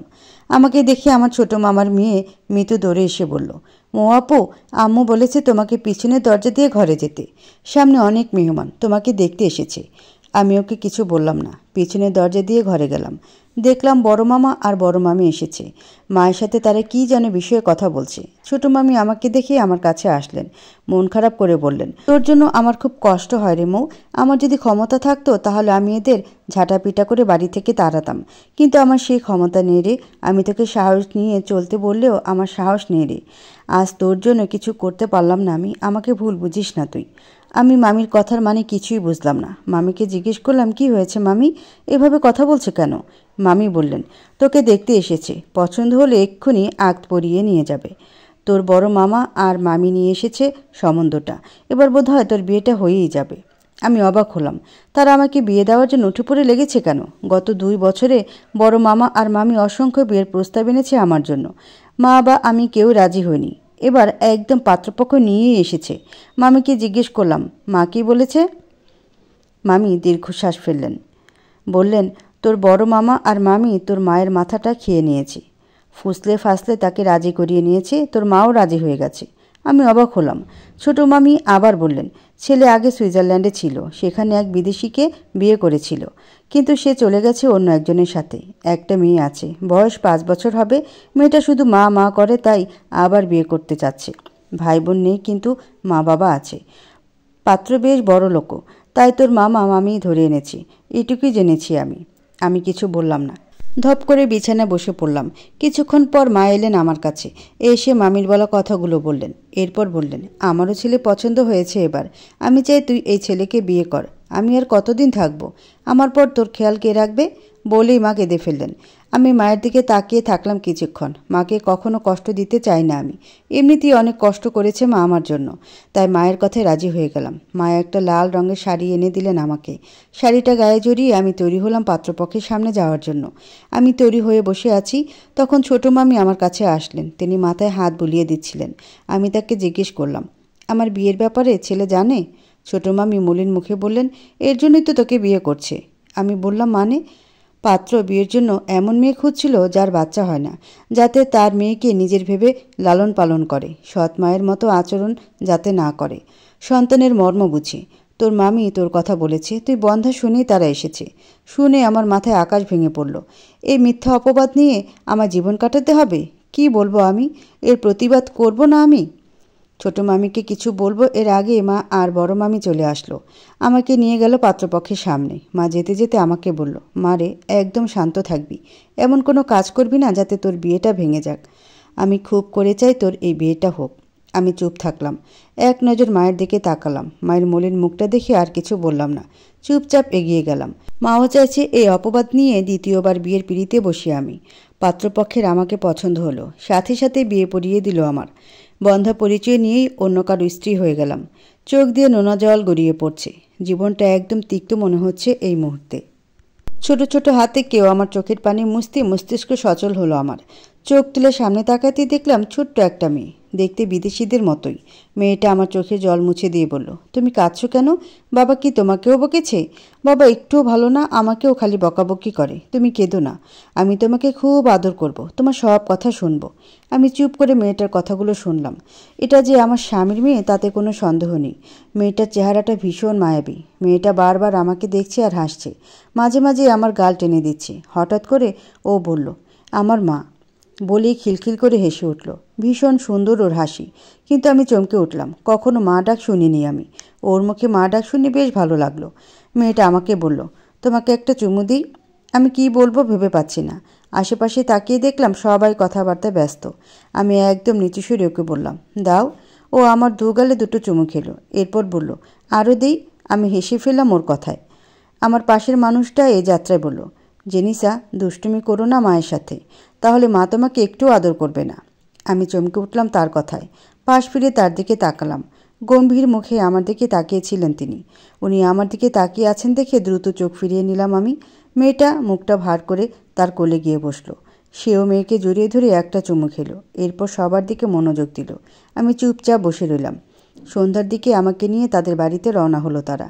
আমাকে দেখে আমার ছোট মামার মেয়ে মিতু দৌড়ে এসে বলল, মো আপু, আম্মু বলেছে তোমাকে পিছনের দরজা দিয়ে ঘরে যেতে। সামনে অনেক মেহমান তোমাকে দেখতে এসেছে। আমি ওকে কিছু বললাম না। পিছনের দরজা দিয়ে ঘরে গেলাম। দেখলাম বড় মামা আর বড় মামি এসেছে। মায়ের সাথে তারা কি যেন বিষয়ে কথা বলছে। ছোট মামি আমাকে দেখে আমার কাছে আসলেন। মন খারাপ করে বললেন, তোর জন্য আমার খুব কষ্ট হয় রে মৌ। আমার যদি ক্ষমতা থাকতো তাহলে আমি এদের ঝাঁটাপিটা করে বাড়ি থেকে তাড়াতাম, কিন্তু আমার সেই ক্ষমতা নেই রে। আমি তোকে সাহস নিয়ে চলতে বললেও আমার সাহস নেই রে। আজ তোর জন্য কিছু করতে পারলাম না আমি, আমাকে ভুল বুঝিস না তুই। আমি মামির কথার মানে কিছুই বুঝলাম না। মামিকে জিজ্ঞেস করলাম, কি হয়েছে মামি, এভাবে কথা বলছে কেন? মামি বললেন, তোকে দেখতে এসেছে, পছন্দ হলে এক্ষুনি আগ পরিয়ে নিয়ে যাবে। তোর বড় মামা আর মামি নিয়ে এসেছে সম্বন্ধটা, এবার বোধহয় তোর বিয়েটা হয়েই যাবে। আমি অবাক হলাম। তারা আমাকে বিয়ে দেওয়ার জন্য উঠে পড়ে লেগেছে কেন? গত 2 বছরে বড় মামা আর মামি অসংখ্য বিয়ের প্রস্তাব এনেছে আমার জন্য। মা বা আমি কেউ রাজি হইনি। এবার একদম পাত্রপক্ষ নিয়েই এসেছে। মামিকে জিজ্ঞেস করলাম, মা কি বলেছে? মামি দীর্ঘশ্বাস ফেললেন। বললেন, তোর বড় মামা আর মামি তোর মায়ের মাথাটা খেয়ে নিয়েছে। ফুসলে ফাসলে তাকে রাজি করিয়ে নিয়েছে, তোর মাও রাজি হয়ে গেছে। আমি অবাক হলাম। ছোট মামি আবার বললেন, ছেলে আগে সুইজারল্যান্ডে ছিল, সেখানে এক বিদেশিকে বিয়ে করেছিল, কিন্তু সে চলে গেছে অন্য একজনের সাথে। একটা মেয়ে আছে, বয়স 5 বছর হবে। মেয়েটা শুধু মা মা করে, তাই আবার বিয়ে করতে চাচ্ছে। ভাই বোন নেই, কিন্তু মা বাবা আছে। পাত্র বেশ বড় লোক, তাই তোর মামা মামি ধরে এনেছি। এটুকুই জেনেছি আমি। আমি কিছু বললাম না। ধপ করে বিছানায় বসে পড়লাম। কিছুক্ষণ পর মা এলেন আমার কাছে। এসে মামির বলা কথাগুলো বললেন। এরপর বললেন, আমারও ছেলে পছন্দ হয়েছে এবার। আমি চাই তুই এই ছেলেকে বিয়ে কর। আমি আর কতদিন থাকবো? আমার পর তোর খেয়াল কে রাখবে? বলেই মা কেঁদে ফেললেন। আমি মায়ের দিকে তাকিয়ে থাকলাম কিছুক্ষণ। মাকে কখনো কষ্ট দিতে চাই না আমি। এমনিতেই অনেক কষ্ট করেছে মা আমার জন্য, তাই মায়ের কথায় রাজি হয়ে গেলাম। মা একটা লাল রঙের শাড়ি এনে দিলেন আমাকে। শাড়িটা গায়ে জড়িয়ে আমি তৈরি হলাম পাত্রপক্ষের সামনে যাওয়ার জন্য। আমি তৈরি হয়ে বসে আছি, তখন ছোটো মামি আমার কাছে আসলেন। তিনি মাথায় হাত বুলিয়ে দিচ্ছিলেন। আমি তাকে জিজ্ঞেস করলাম, আমার বিয়ের ব্যাপারে ছেলে জানে? ছোটো মামি মলিন মুখে বললেন, এর জন্যই তো তোকে বিয়ে করছে। আমি বললাম, মানে? পাত্র বিয়ের জন্য এমন মেয়ে খুঁজছিল যার বাচ্চা হয় না, যাতে তার মেয়েকে নিজের ভেবে লালন পালন করে, সৎ মায়ের মতো আচরণ যাতে না করে, সন্তানের মর্ম বুঝে। তোর মামি তোর কথা বলেছে, তুই বন্ধা শুনেই তারা এসেছে। শুনে আমার মাথায় আকাশ ভেঙে পড়ল। এই মিথ্যা অপবাদ নিয়ে আমার জীবন কাটাতে হবে? কি বলবো আমি? এর প্রতিবাদ করব না আমি? ছোট মামিকে কিছু বলবো এর আগে মা আর বড় মামি চলে আসলো। আমাকে নিয়ে গেল পাত্রপক্ষের সামনে। মা যেতে যেতে আমাকে বলল, মা রে, একদম শান্ত থাকবি, এমন কোনো কাজ করবি না যাতে তোর বিয়েটা ভেঙে যাক। আমি খুব করে চাই তোর এই বিয়েটা হোক। আমি চুপ থাকলাম। এক নজর মায়ের দিকে তাকালাম। মায়ের মলিন মুখটা দেখে আর কিছু বললাম না, চুপচাপ এগিয়ে গেলাম। মাও চাইছে এই অপবাদ নিয়ে দ্বিতীয়বার বিয়ের পিঁড়িতে বসি আমি। পাত্রপক্ষের আমাকে পছন্দ হলো, সাথে সাথে বিয়ে পড়িয়ে দিল আমার। বন্ধা পরিচয় নিয়েই অন্য কারো স্ত্রী হয়ে গেলাম। চোখ দিয়ে নোনা জল গড়িয়ে পড়ছে। জীবনটা একদম তিক্ত মনে হচ্ছে এই মুহূর্তে। ছোট ছোট হাতে কেউ আমার চোখের পানি মুছতে মস্তিষ্ক সচল হলো আমার। চোখ তুলে সামনে তাকাতেই দেখলাম ছোট্ট একটা মেয়ে, দেখতে বিদেশিদের মতোই। মেয়েটা আমার চোখে জল মুছে দিয়ে বলল, তুমি কাঁদছো কেন? বাবা কি তোমাকেও বকেছে? বাবা একটুও ভালো না, আমাকেও খালি বকাবকি করে। তুমি কেঁদো না, আমি তোমাকে খুব আদর করব, তোমার সব কথা শুনবো। আমি চুপ করে মেয়েটার কথাগুলো শুনলাম। এটা যে আমার স্বামীর মেয়ে তাতে কোনো সন্দেহ নেই। মেয়েটার চেহারাটা ভীষণ মায়াবী। মেয়েটা বারবার আমাকে দেখছে আর হাসছে, মাঝে মাঝে আমার গাল টেনে দিচ্ছে। হঠাৎ করে ও বলল, আমার মা, বলেই খিলখিল করে হেসে উঠল। ভীষণ সুন্দর ওর হাসি, কিন্তু আমি চমকে উঠলাম। কখনো মা ডাক শুনিনি আমি। ওর মুখে মা ডাক শুনে বেশ ভালো লাগলো। মেয়েটা আমাকে বলল, তোমাকে একটা চুমু দিই? আমি কি বলবো ভেবে পাচ্ছি না। আশেপাশে তাকিয়ে দেখলাম সবাই কথাবার্তায় ব্যস্ত। আমি একদম নিচু সুরে ওকে বললাম, দাও। ও আমার দু গালে দুটো চুমু খেলো। এরপর বলল, আরও দিই? আমি হেসে ফেললাম ওর কথায়। আমার পাশের মানুষটা এ যাত্রায় বলল, জেনিসা, দুষ্টুমি করো না মায়ের সাথে, তাহলে মা তোমাকে একটু আদর করবে না। আমি চমকে উঠলাম তার কথায়। পাশ ফিরে তার দিকে তাকালাম। গম্ভীর মুখে আমার দিকে তাকিয়েছিলেন তিনি। উনি আমার দিকে তাকিয়ে আছেন দেখে দ্রুত চোখ ফিরিয়ে নিলাম আমি। মেয়েটা মুখটা ভার করে তার কোলে গিয়ে বসলো। সেও মেয়েকে জড়িয়ে ধরে একটা চুমু খেলো। এরপর সবার দিকে মনোযোগ দিল। আমি চুপচাপ বসে রইলাম। সন্ধ্যার দিকে আমাকে নিয়ে তাদের বাড়িতে রওনা হলো তারা।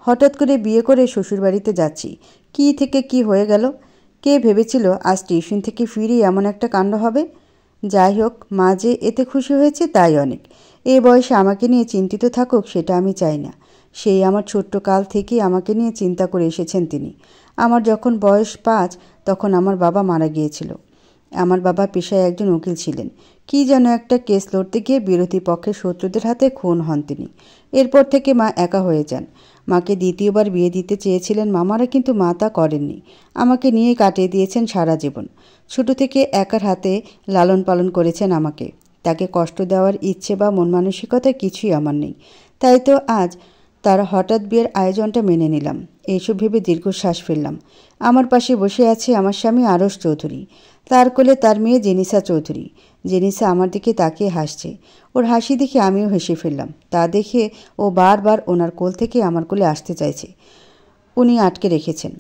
হঠাৎ করে বিয়ে করে শ্বশুরবাড়িতে যাচ্ছি। কি থেকে কি হয়ে গেল? কে ভেবেছিল আজ টিউশন থেকে ফিরে এমন একটা কাণ্ড হবে? যাই হোক, মা যে এতে খুশি হয়েছে তাই অনেক। এ বয়সে আমাকে নিয়ে চিন্তিত থাকুক সেটা আমি চাই না। সেই আমার ছোট্ট কাল থেকেই আমাকে নিয়ে চিন্তা করে এসেছেন তিনি। আমার যখন বয়স 5 তখন আমার বাবা মারা গিয়েছিল। আমার বাবা পেশায় একজন উকিল ছিলেন। কি যেন একটা কেস লড়তে গিয়ে বিরোধী পক্ষের শত্রুদের হাতে খুন হন তিনি। এরপর থেকে মা একা হয়ে যান। মাকে দ্বিতীয়বার বিয়ে দিতে চেয়েছিলেন মামারা, কিন্তু মা তা করেননি। আমাকে নিয়ে কাটিয়ে দিয়েছেন সারা জীবন। ছোট থেকে একার হাতে লালন পালন করেছেন আমাকে। তাকে কষ্ট দেওয়ার ইচ্ছে বা মন মানসিকতা কিছুই আমার নেই। তাই তো আজ তার হঠাৎ বিয়ের আয়োজনটা মেনে নিলাম। এইসব ভেবে দীর্ঘশ্বাস ফেললাম। আমার পাশে বসে আছে আমার স্বামী আরশ চৌধুরী। তার কোলে তার মেয়ে জেনিসা চৌধুরী। জেনিসা আমার দিকে তাকিয়ে হাসছে। ওর হাসি দেখে আমিও হেসে ফেললাম। তা দেখে ও বারবার ওনার কোল থেকে আমার কোলে আসতে চাইছে। উনি আটকে রেখেছেন।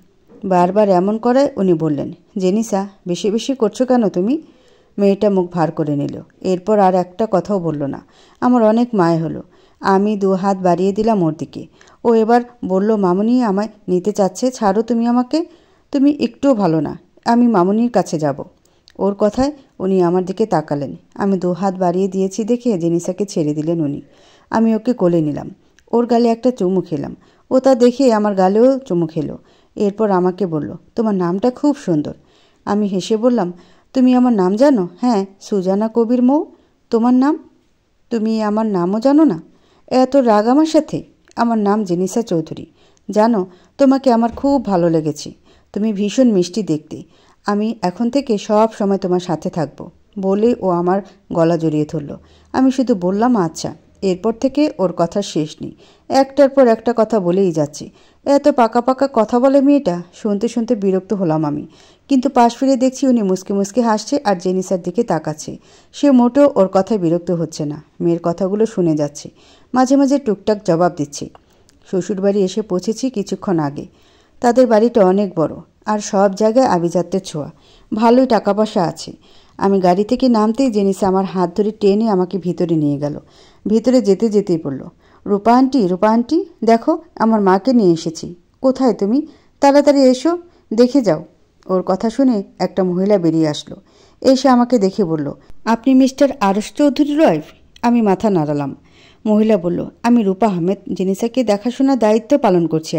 বারবার এমন করায় উনি বললেন, জেনিসা, বেশি বেশি করছো কেন তুমি? মেয়েটা মুখ ভার করে নিল। এরপর আর একটা কথাও বলল না। আমার অনেক মায় হলো। আমি 2 হাত বাড়িয়ে দিলাম ওর দিকে। ও এবার বলল, মামুনি আমায় নিতে চাচ্ছে, ছাড়ো তুমি আমাকে। তুমি একটুও ভালো না, আমি মামুনির কাছে যাব। ওর কথায় উনি আমার দিকে তাকালেন। আমি 2 হাত বাড়িয়ে দিয়েছি দেখে জেনিসাকে ছেড়ে দিলেন উনি। আমি ওকে কোলে নিলাম। ওর গালে একটা চুমু খেলাম। ও তা দেখে আমার গালেও চুমু খেলো। এরপর আমাকে বলল, তোমার নামটা খুব সুন্দর। আমি হেসে বললাম, তুমি আমার নাম জানো? হ্যাঁ, সুজানা কবির মৌ। তোমার নাম? তুমি আমার নামও জানো না? এত রাগ আমার সাথে? আমার নাম জেনিসা চৌধুরী। জানো, তোমাকে আমার খুব ভালো লেগেছে। তুমি ভীষণ মিষ্টি দেখতে। আমি এখন থেকে সব সময় তোমার সাথে থাকব। বলে ও আমার গলা জড়িয়ে ধরল। আমি শুধু বললাম, আচ্ছা। এরপর থেকে ওর কথা শেষ নেই। একটার পর একটা কথা বলেই যাচ্ছে। এত পাকা পাকা কথা বলে মেয়েটা। শুনতে শুনতে বিরক্ত হলাম আমি। কিন্তু পাশ ফিরে দেখছি উনি মুসকে মুসকে হাসছে আর জেনিসার দিকে তাকাচ্ছে। সে মোটেও ওর কথায় বিরক্ত হচ্ছে না, মেয়ের কথাগুলো শুনে যাচ্ছে, মাঝে মাঝে টুকটাক জবাব দিচ্ছে। শ্বশুরবাড়ি এসে পৌঁছেছি কিছুক্ষণ আগে। তাদের বাড়িটা অনেক বড় আর সব জায়গায় আভিজাত্যের ছোঁয়া। ভালোই টাকা পয়সা আছে। আমি গাড়ি থেকে নামতেই জেনিসা আমার হাত ধরে টেনে আমাকে ভিতরে নিয়ে গেল। ভিতরে যেতে যেতেই বলল, রূপা আন্টি দেখো, আমার মাকে নিয়ে এসেছি। কোথায় তুমি? তাড়াতাড়ি এসো, দেখে যাও। ওর কথা শুনে একটা মহিলা বেরিয়ে আসলো। এসে আমাকে দেখে বলল, আপনি মিস্টার আরশ চৌধুরীর ওয়াইফ? আমি মাথা নাড়ালাম। মহিলা বলল, আমি রূপা আহমেদ, জেনিসাকে দেখাশোনার দায়িত্ব পালন করছি।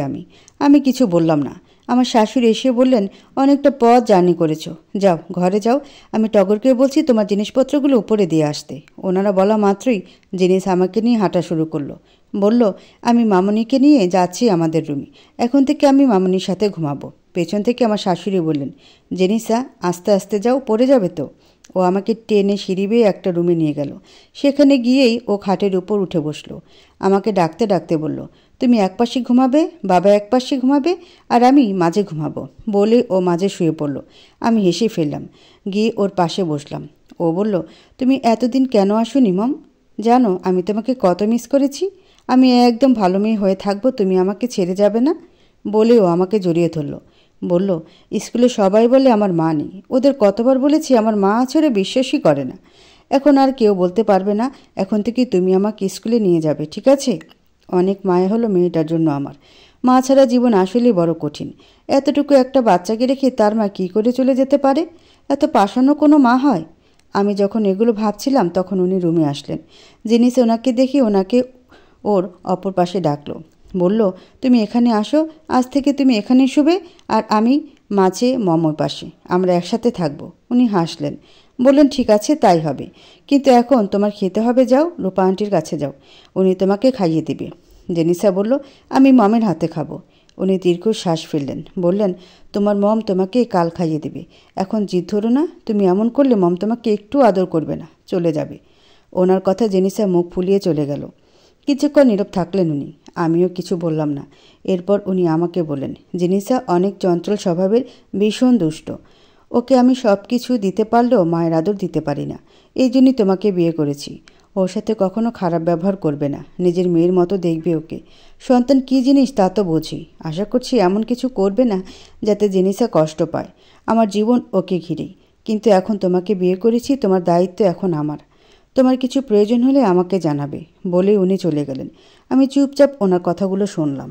আমি কিছু বললাম না। আমার শাশুড়ি এসে বললেন, অনেকটা পথ জার্নি করেছো, যাও ঘরে যাও। আমি টগরকে বলছি তোমার জিনিসপত্রগুলো উপরে দিয়ে আসতে। ওনারা বলা মাত্রই জেনিস আমাকে নিয়ে হাঁটা শুরু করলো। বলল, আমি মামনিকে নিয়ে যাচ্ছি আমাদের রুমে। এখন থেকে আমি মামনির সাথে ঘুমাবো। পেছন থেকে আমার শাশুড়ি বললেন, জেনিসা আস্তে আস্তে যাও, পড়ে যাবে তো। ও আমাকে টেনে সিঁড়ি বেয়ে একটা রুমে নিয়ে গেল। সেখানে গিয়েই ও খাটের উপর উঠে বসলো। আমাকে ডাকতে ডাকতে বলল, তুমি এক পাশে ঘুমাবে, বাবা এক পাশে ঘুমাবে, আর আমি মাঝে ঘুমাবো। বলে ও মাঝে শুয়ে পড়ল। আমি হেসে ফেললাম, গিয়ে ওর পাশে বসলাম। ও বলল, তুমি এতদিন কেন আসোনি মম? জানো আমি তোমাকে কত মিস করেছি। আমি একদম ভালো মেয়ে হয়ে থাকবো, তুমি আমাকে ছেড়ে যাবে না। বলে ও আমাকে জড়িয়ে ধরল। বলল, স্কুলে সবাই বলে আমার মা নেই। ওদের কতবার বলেছি আমার মা ছাড়া বিশ্বাসই করে না। এখন আর কেউ বলতে পারবে না। এখন থেকে তুমি আমাকে স্কুলে নিয়ে যাবে, ঠিক আছে? অনেক মায়া হলো মেয়েটার জন্য আমার। মা ছাড়া জীবন আসলেই বড় কঠিন। এতটুকু একটা বাচ্চাকে রেখে তার মা কী করে চলে যেতে পারে? এত পাষাণ্য কোনো মা হয়? আমি যখন এগুলো ভাবছিলাম তখন উনি রুমে আসলেন। জিনিস ওনাকে দেখে ওনাকে ওর অপর পাশে ডাকলো। বলল, তুমি এখানে আসো, আজ থেকে তুমি এখানেই শুবে আর আমি মাঝে মমর পাশে, আমরা একসাথে থাকবো। উনি হাসলেন, বললেন, ঠিক আছে তাই হবে, কিন্তু এখন তোমার খেতে হবে, যাও রূপা আন্টির কাছে যাও, উনি তোমাকে খাইয়ে দেবে। জেনিসা বলল, আমি মমের হাতে খাবো। উনি দীর্ঘ শ্বাস ফেললেন, বললেন, তোমার মম তোমাকে কাল খাইয়ে দেবে। এখন জিদ ধরো না, তুমি এমন করলে মম তোমাকে একটু আদর করবে না, চলে যাবে। ওনার কথা জেনিসা মুখ ফুলিয়ে চলে গেল। কিছুক্ষণ নীরব থাকলেন উনি। আমিও কিছু বললাম না। এরপর উনি আমাকে বললেন, জেনিসা অনেক চঞ্চল স্বভাবের, ভীষণ দুষ্ট। ওকে আমি সব কিছু দিতে পারলেও মায়ের আদর দিতে পারি না। এই জন্যই তোমাকে বিয়ে করেছি। ওর সাথে কখনো খারাপ ব্যবহার করবে না, নিজের মেয়ের মতো দেখবে ওকে। সন্তান কী জিনিস তা তো বুঝি। আশা করছি এমন কিছু করবে না যাতে জেনিসা কষ্ট পায়। আমার জীবন ওকে ঘিরেই। কিন্তু এখন তোমাকে বিয়ে করেছি, তোমার দায়িত্ব এখন আমার। তোমার কিছু প্রয়োজন হলে আমাকে জানাবে। বলেই উনি চলে গেলেন। আমি চুপচাপ ওনার কথাগুলো শুনলাম।